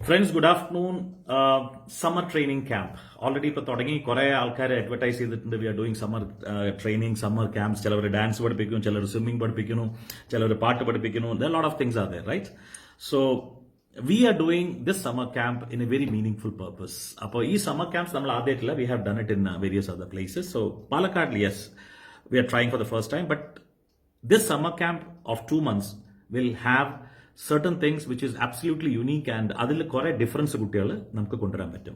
Friends good afternoon. Summer training camp already ഇപ്പോൾ തുടങ്ങി. കുറെ ആൾക്കാർ അഡ്വർടൈസ് ചെയ്തിട്ടുണ്ട്. We are doing summer training, summer camps. ചിലവർ ഡാൻസ് പഠിപ്പിക്കുന്നു, ചിലർ സ്വിമ്മിംഗ് പഠിപ്പിക്കുന്നു, ചിലർ പാട്ട് പഠിപ്പിക്കുന്നു. There lot of things are there, right? So we are doing this summer camp in a very meaningful purpose. അപ്പോൾ ഈ സമ്മർ ക്യാമ്പ്സ് നമ്മൾ ആദ്യമായിട്ടില്ല. We have done it in various other places. So Palakkad, yes, we are trying for the first time. But this summer camp of 2 months will have certain things which is absolutely unique and അതിൽ കുറെ difference കുട്ടികൾ നമുക്ക് കൊണ്ടുവരാൻ പറ്റും.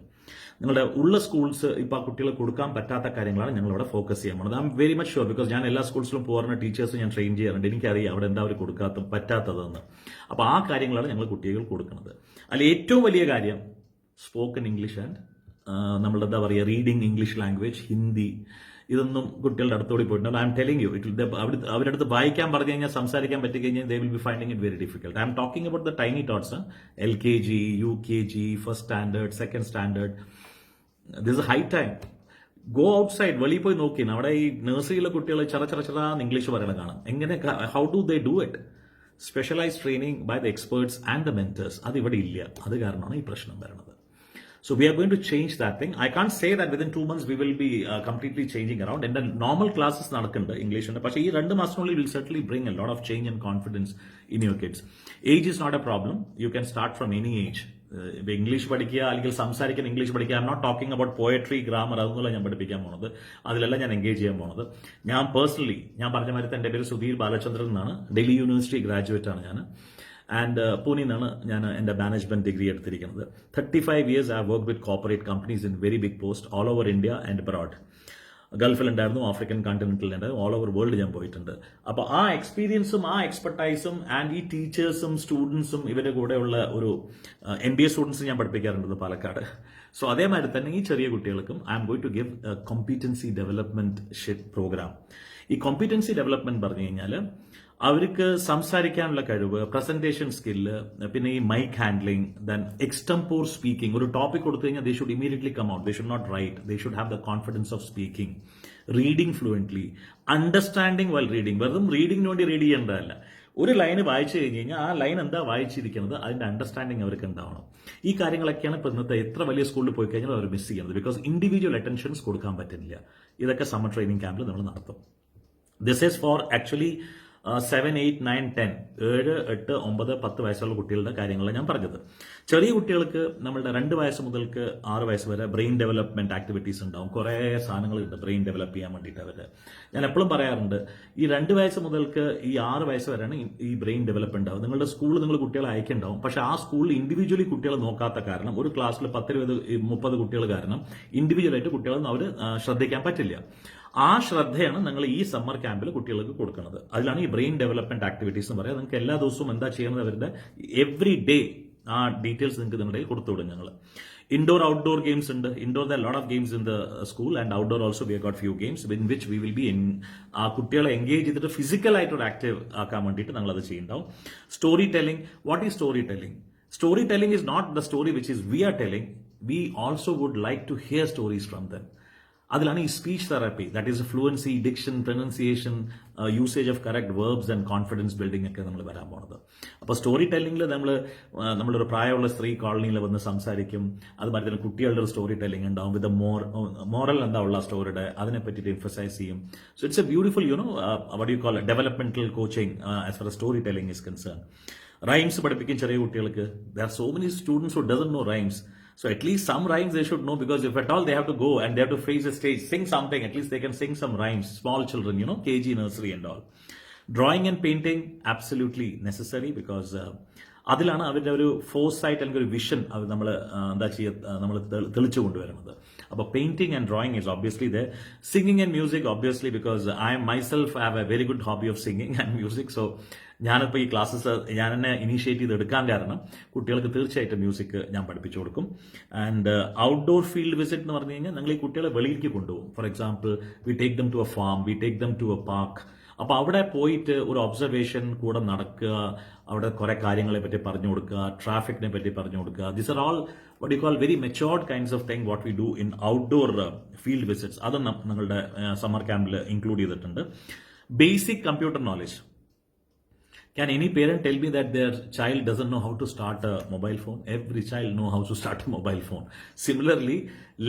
നിങ്ങളുടെ ഉള്ള schools ഇപ്പോൾ ആ കുട്ടികൾ കൊടുക്കാൻ പറ്റാത്ത കാര്യങ്ങളാണ് ഞങ്ങൾ ഇവിടെ ഫോക്കസ് ചെയ്യാൻ പോകുന്നത്. I am very much sure, because ഞാൻ എല്ലാ സ്കൂൾസിലും പോകാറുണ്ട്, ടീച്ചേഴ്സ് ഞാൻ ട്രെയിൻ ചെയ്യാറുണ്ട്. എനിക്കറിയാം അവിടെ എന്താ അവർ പറ്റാത്തതെന്ന്. അപ്പോൾ ആ കാര്യങ്ങളാണ് ഞങ്ങൾ കുട്ടികൾ കൊടുക്കുന്നത്. അതിൽ ഏറ്റവും വലിയ കാര്യം സ്പോക്കൺ ഇംഗ്ലീഷ് ആൻഡ് നമ്മളുടെ എന്താ പറയുക, റീഡിങ് ഇംഗ്ലീഷ് ലാംഗ്വേജ്, ഹിന്ദി, ഇതൊന്നും കുട്ടികളുടെ അടുത്തോടി പോയിട്ടുണ്ട്. ഐ എം ടെലിംഗ് യു, അവരുടെ അടുത്ത് വായിക്കാൻ പറഞ്ഞു കഴിഞ്ഞാൽ, സംസാരിക്കാൻ പറ്റി കഴിഞ്ഞാൽ they will be finding it very difficult. I am talking about the tiny tots, LKG, UKG, first standard, second standard. This is high time. Go out side, വെളിയിൽ പോയി നോക്കി. അവിടെ ഈ നഴ്സറിയിലെ കുട്ടികൾ ചെറാന്ന് ഇംഗ്ലീഷ് പറയണ കാണാം. എങ്ങനെ, how do they do it? Specialised training by the experts and the mentors. അത് ഇവിടെ ഇല്ല. അത് കാരണമാണ് ഈ പ്രശ്നം വരുന്നത്. So we are going to change that thing. I can't say that within 2 months we will be completely changing around. And the normal classes നടക്കുന്നുണ്ട് ഇംഗ്ലീഷിന്റെ. പക്ഷേ ഈ 2 മാസത്തിനുള്ളിൽ will certainly bring a lot of change and confidence in your kids. Age is not a problem. You can start from any age. ഇപ്പൊ English പഠിക്കുക, അല്ലെങ്കിൽ സംസാരിക്കാൻ English പഠിക്കുക. I'm not talking about poetry, grammar, അതൊന്നുമല്ല ഞാൻ പഠിപ്പിക്കാൻ പോകുന്നത്. അതിലല്ല ഞാൻ എൻഗേജ് ചെയ്യാൻ പോകുന്നത്. ഞാൻ പേഴ്സണലി, ഞാൻ പറഞ്ഞ മാതിരി എന്റെ പേര് സുധീർ ബാലചന്ദ്രൻ എന്നാണ്. ഡൽഹി യൂണിവേഴ്സിറ്റി ഗ്രാജുവേറ്റ് ആണ് ഞാൻ. ആൻഡ് പൂനെന്നാണ് ഞാൻ എൻ്റെ മാനേജ്മെന്റ് ഡിഗ്രി എടുത്തിരിക്കുന്നത്. 35 years I have worked with corporate companies in very big post all over India and abroad. ഗൾഫിലുണ്ടായിരുന്നു, ആഫ്രിക്കൻ കോണ്ടിനെന്റിലുണ്ടായിരുന്നു, ഓൾ ഓവർ വേൾഡ് ഞാൻ പോയിട്ടുണ്ട്. അപ്പോൾ ആ എക്സ്പീരിയൻസും ആ എക്സ്പെർട്ടൈസും ആൻഡ് ഈ ടീച്ചേഴ്സും സ്റ്റുഡൻസും ഇവരുടെ കൂടെയുള്ള ഒരു MBA സ്റ്റുഡൻസ് ഞാൻ പഠിപ്പിക്കാറുണ്ട് പാലക്കാട്. സോ അതേമാതിരി തന്നെ ഈ ചെറിയ കുട്ടികൾക്കും I am going to give competency development program. ഈ കോമ്പീറ്റൻസി ഡെവലപ്മെന്റ് പറഞ്ഞു കഴിഞ്ഞാൽ അവർക്ക് സംസാരിക്കാനുള്ള കഴിവ്, പ്രസന്റേഷൻ സ്കില്ല്, പിന്നെ ഈ mic handling, then extempore speaking. ഒരു ടോപ്പിക് കൊടുത്തു കഴിഞ്ഞാൽ they should immediately come out, they should not write, they should have the confidence of speaking, reading fluently, understanding while reading. വെറും റീഡിങ്ങിന് വേണ്ടി റീഡ് ചെയ്യേണ്ടതല്ല. ഒരു ലൈന് വായിച്ചു കഴിഞ്ഞ് കഴിഞ്ഞാൽ ആ ലൈൻ എന്താ വായിച്ചിരിക്കുന്നത്, അതിന്റെ അണ്ടർസ്റ്റാൻഡിംഗ് അവർക്ക് ഉണ്ടാവണം. ഈ കാര്യങ്ങളൊക്കെയാണ് ഇപ്പോൾ ഇന്നത്തെ എത്ര വലിയ സ്കൂളിൽ പോയി കഴിഞ്ഞാൽ അവർ മിസ് ചെയ്യുന്നത്. ബിക്കോസ് ഇൻഡിവിജ്വൽ അറ്റൻഷൻസ് കൊടുക്കാൻ പറ്റില്ല. ഇതൊക്കെ സമ്മർ ട്രെയിനിങ് ക്യാമ്പിൽ നമ്മൾ നടത്തും. ദിസ് ഈസ് ഫോർ ആക്ച്വലി 7, 8, 9, 10, 7, 8, 9, 10 വയസ്സുള്ള കുട്ടികളുടെ കാര്യങ്ങളാണ് ഞാൻ പറഞ്ഞത്. ചെറിയ കുട്ടികൾക്ക് നമ്മളുടെ 2 വയസ്സ് മുതൽക്ക് 6 വയസ്സ് വരെ ബ്രെയിൻ ഡെവലപ്മെന്റ് ആക്ടിവിറ്റീസ് ഉണ്ടാവും. കുറേ സാധനങ്ങളുണ്ട് ബ്രെയിൻ ഡെവലപ്പ് ചെയ്യാൻ വേണ്ടിയിട്ട് അവർ. ഞാൻ എപ്പോഴും പറയാറുണ്ട്, ഈ 2 വയസ്സ് മുതൽക്ക് ഈ 6 വയസ്സ് വരെയാണ് ഈ ബ്രെയിൻ ഡെവലപ്മെന്റ് ഉണ്ടാവും. നിങ്ങളുടെ സ്കൂളിൽ നിങ്ങൾ കുട്ടികളെ അയക്കുന്നുണ്ടാവും. പക്ഷെ ആ സ്കൂളിൽ ഇൻഡിവിജ്വലി കുട്ടികളെ നോക്കാത്ത കാരണം, ഒരു ക്ലാസ്സിൽ 10, 20, 30 കുട്ടികൾ കാരണം ഇൻഡിവിജ്വലായിട്ട് കുട്ടികളെ അവർ ശ്രദ്ധിക്കാൻ പറ്റില്ല. ആ ശ്രദ്ധയാണ് നിങ്ങൾ ഈ സമ്മർ ക്യാമ്പിൽ കുട്ടികൾക്ക് കൊടുക്കുന്നത്. അതിലാണ് ഈ ബ്രെയിൻ ഡെവലപ്മെന്റ് ആക്ടിവിറ്റീസ് എന്ന് പറയുന്നത്. നിങ്ങൾക്ക് എല്ലാ ദിവസവും എന്താ ചെയ്യുന്നത്, അവരുടെ എവറി ഡേ ആ ഡീറ്റെയിൽസ് നിങ്ങൾക്ക് നിങ്ങളുടെ കൊടുത്തുവിടും ഞങ്ങൾ. ഇൻഡോർ ഔട്ട്ഡോർ ഗെയിംസ് ഉണ്ട്. Indoor the lot of games in the school and outdoor also we got few games in which we will be ആ കുട്ടികളെ എൻഗേജ് ചെയ്തിട്ട് ഫിസിക്കലായിട്ടൊരു ആക്റ്റീവ് ആക്കാൻ വേണ്ടിയിട്ട് ഞങ്ങൾ അത് ചെയ്യുന്നുണ്ടാവും. Story telling. What is story telling? Story telling is not the story which is we are telling. We also would like to hear stories from them. അതിലാണ് ഈ speech therapy, that is fluency, diction, pronunciation, usage of correct verbs and confidence building ഒക്കെ നമ്മൾ വരാൻ പോണത്. അപ്പോൾ story ടെല്ലിംഗിൽ നമ്മളൊരു പ്രായമുള്ള സ്ത്രീ കോളനിയിൽ വന്ന് സംസാരിക്കും. അതുമാതിരി തന്നെ കുട്ടികളുടെ ഒരു സ്റ്റോറി ടെല്ലിംഗ് ഉണ്ടാവും. വിത്ത് മോറൽ എന്താ ഉള്ള സ്റ്റോറിയുടെ അതിനെ പറ്റിയിട്ട് എംഫസൈസ് ചെയ്യും. So it's a beautiful what you call developmental coaching as ഫar as story telling is concerned. Rhymes പഠിപ്പിക്കും ചെറിയ കുട്ടികൾക്ക്. There are so many students who doesn't know rhymes. So at least some rhymes they should know, because if at all they have to go and they have to face the stage, sing something, at least they can sing some rhymes. Small children, KG, nursery and all. Drawing and painting, absolutely necessary, because അതിലാണ് അവരുടെ ഒരു ഫോഴ്സൈറ്റ് അല്ലെങ്കിൽ ഒരു vision അത് നമ്മൾ തെളിച്ചു കൊണ്ടുവരുന്നത്. അപ്പോൾ painting and drawing is obviously the singing and music obviously, because I myself have A very good hobby of singing and music. So ഞാനിപ്പോൾ ഈ ക്ലാസ്സസ് ഞാൻ തന്നെ ഇനീഷ്യേറ്റ് ചെയ്ത് എടുക്കാൻ കാരണം കുട്ടികൾക്ക് തീർച്ചയായിട്ടും മ്യൂസിക് ഞാൻ പഠിപ്പിച്ചു കൊടുക്കും. ആൻഡ് ഔട്ട്ഡോർ ഫീൽഡ് വിസിറ്റ് എന്ന് പറഞ്ഞു കഴിഞ്ഞാൽ ഞങ്ങൾ ഈ കുട്ടികളെ വെളിയിലേക്ക് കൊണ്ടുപോകും. For example, we take them to a farm, we take them to a park. അപ്പോൾ അവിടെ പോയിട്ട് ഒരു ഒബ്സർവേഷൻ കൂടെ നടക്കുക, അവിടെ കുറെ കാര്യങ്ങളെ പറ്റി പറഞ്ഞു കൊടുക്കുക, ട്രാഫിക്കിനെ പറ്റി പറഞ്ഞു കൊടുക്കുക. This are all what you call very matured kinds of thing what we do in outdoor field visits. അതും ഞങ്ങളുടെ സമ്മർ ക്യാമ്പിൽ ഇൻക്ലൂഡ് ചെയ്തിട്ടുണ്ട്. Basic computer knowledge. Can any parent tell me that their child doesn't know how to start a mobile phone? Every child know how to start a mobile phone. Similarly,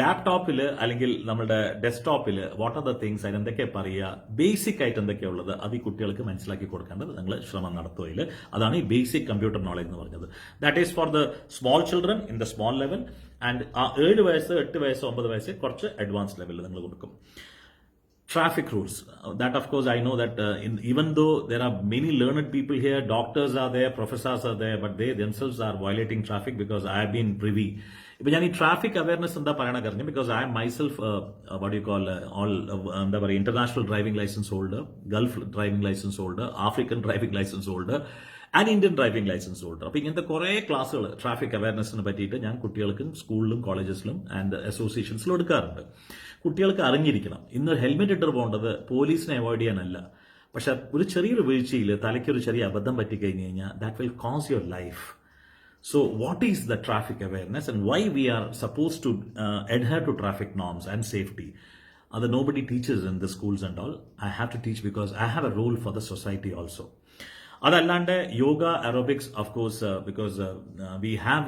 ലാപ്ടോപ്പിൽ അല്ലെങ്കിൽ നമ്മുടെ ഡെസ്ക്ടോപ്പിൽ what are the things അതിനെന്തൊക്കെ പറയുക, basic ആയിട്ട് എന്തൊക്കെയുള്ളത് അത് ഈ കുട്ടികൾക്ക് മനസ്സിലാക്കി കൊടുക്കേണ്ടത് നിങ്ങൾ ശ്രമം നടത്തുകയിൽ. അതാണ് ഈ ബേസിക് കമ്പ്യൂട്ടർ നോളജ് എന്ന് പറഞ്ഞത്. That is for the small children in the small level. And ആ 7 വയസ്സ് 8 വയസ്സ് 9 വയസ്സ് കുറച്ച് അഡ്വാൻസ് ലെവലിൽ നിങ്ങൾ കൊടുക്കും. Traffic rules. That, of course, I know that even though there are many learned people here, doctors are there, professors are there, but they themselves are violating traffic because I have been privy. If I traffic awareness എന്താ പറയണ കാരണം, because I am myself what do you call എന്താ പറയുക, international driving license holder, Gulf driving license holder, African driving license holder, and Indian driving licence holder. അപ്പോൾ ഇങ്ങനത്തെ കുറേ ക്ലാസ്സുകൾ traffic അവയർനെസ്സിനെ പറ്റിയിട്ട് ഞാൻ കുട്ടികൾക്കും സ്കൂളിലും കോളേജസിലും ആൻഡ് അസോസിയേഷൻസിലും എടുക്കാറുണ്ട്. കുട്ടികൾക്ക് അറിഞ്ഞിരിക്കണം, ഇന്ന് ഹെൽമെറ്റ് ഇട്ട് പോകേണ്ടത് പോലീസിനെ അവോയ്ഡ് ചെയ്യാനല്ല, പക്ഷെ ഒരു ചെറിയൊരു വീഴ്ചയിൽ തലയ്ക്കൊരു ചെറിയ അബദ്ധം പറ്റിക്കഴിഞ്ഞ് കഴിഞ്ഞാൽ that will cause your life. So what is the traffic awareness and why we are supposed to adhere to traffic norms and safety? That nobody teaches in the schools and all. I have to teach because I have a role for the society also. അതല്ലാണ്ട് yoga aerobics, of course, because we have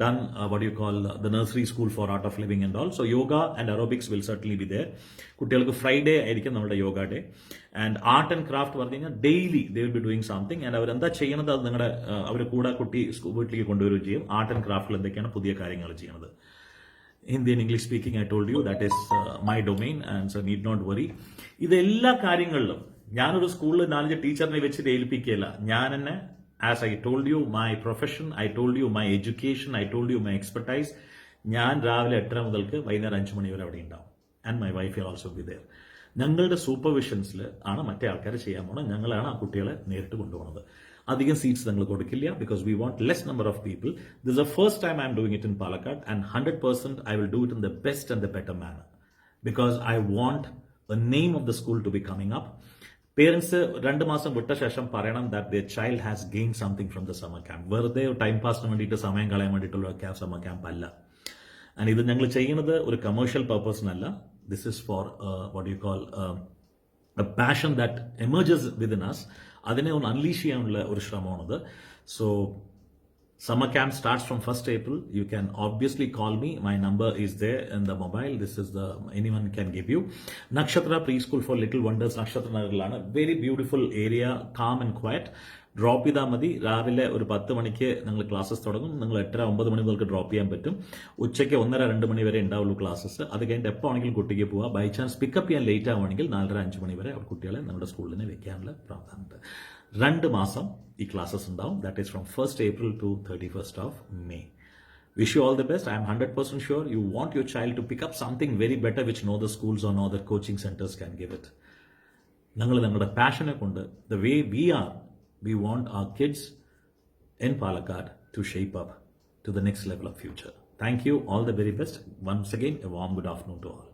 done what do you call the nursery school for art of living and all. So yoga and aerobics will certainly be there. കുട്ടികൾക്ക് Friday ആയിരിക്കും നമ്മുടെ yoga day. And art and craft പറഞ്ഞു കഴിഞ്ഞാൽ daily they will be doing something. And അവരെന്താ ചെയ്യുന്നത് അത് നിങ്ങളുടെ അവർ കൂടെ കുട്ടി വീട്ടിലേക്ക് കൊണ്ടുവരികയും ചെയ്യും. ആർട്ട് ആൻഡ് ക്രാഫ്റ്റിൽ എന്തൊക്കെയാണ് പുതിയ കാര്യങ്ങൾ ചെയ്യുന്നത്. Hindi and English speaking I told you that is my domain and so need not worry. ഇതെല്ലാ കാര്യങ്ങളിലും ഞാനൊരു സ്കൂളിൽ 4 ടീച്ചറിനെ വെച്ചിട്ട് ഏൽപ്പിക്കുകയില്ല. ഞാൻ തന്നെ, as I told U, my profession, I told you my education, I told you my expertise. ഞാൻ രാവിലെ 8:30 മുതൽക്ക് വൈകുന്നേരം 5 മണി വരെ അവിടെ ഉണ്ടാവും. And my wife will also be there. ഞങ്ങളുടെ സൂപ്പർവിഷൻസിൽ ആണ് മറ്റേ ആൾക്കാർ ചെയ്യാൻ പോകുന്നത്. ഞങ്ങളാണ് ആ കുട്ടികളെ നേരിട്ട് കൊണ്ടുപോകുന്നത്. അധികം സീറ്റ്സ് നിങ്ങൾ കൊടുക്കില്ല because we want less number of people. This is the first time I'm doing it in Palakkad and 100% I will do it in the best and the better manner because I want the name of the school to be coming up. Parents 2 മാസം വിട്ട ശേഷം പറയണം that the child has gain something from the summer camp. വെറുതെ time പാസിന് വേണ്ടിയിട്ട് സമയം കളയാൻ വേണ്ടിയിട്ടുള്ള സമ്മർ ക്യാമ്പ് അല്ല. ആൻഡ് ഇത് ഞങ്ങൾ ചെയ്യുന്നത് ഒരു കമേഴ്ഷ്യൽ പർപ്പസിനല്ല. This is for what you call a passion that emerges within us. അതിനെ ഒന്ന് അൺലീഷ് ചെയ്യാനുള്ള ഒരു ശ്രമമാണത്. സോ summer camp starts from 1st April. You can obviously call me. My number is there in the mobile. This is the anyone can give you. Nakshatra Preschool for Little Wonders, Nakshatra Nagarlana. Very beautiful area, calm and quiet. Drop ചെയ്താൽ മതി. രാവിലെ ഒരു 10 മണിക്ക് നിങ്ങൾ classes തുടങ്ങും. നിങ്ങൾ 8:30-9 മണി മുതൽക്ക് drop ചെയ്യാൻ പറ്റും. ഉച്ചയ്ക്ക് 1:30-2 മണി വരെ ഉണ്ടാവുള്ളൂ ക്ലാസ്സസ്. അത് കഴിഞ്ഞിട്ട് എപ്പോൾ ആണെങ്കിലും കുട്ടിക്ക് പോവാം. ബൈ ചാൻസ് പിക്കപ്പ് ചെയ്യാൻ ലേറ്റ് ആവുകയാണെങ്കിൽ 4:30-5 മണി വരെ കുട്ടികളെ നമ്മുടെ സ്കൂളിൽ തന്നെ വെക്കാനുള്ള പ്രാവധാനമുണ്ട്. 2 മാസം ഈ ക്ലാസ്സസ് ഉണ്ടാവും. That is from 1st April to 31st of May. Wish you all the best. I am 100% sure you want your child to pick up something very better which no other schools or no other coaching centers can give it. ഞങ്ങൾ ഞങ്ങളുടെ പാഷനെ കൊണ്ട് the way we want our kids in Palakkad to shape up to the next level of future. Thank you. All the very best. Once again, a warm good afternoon to all.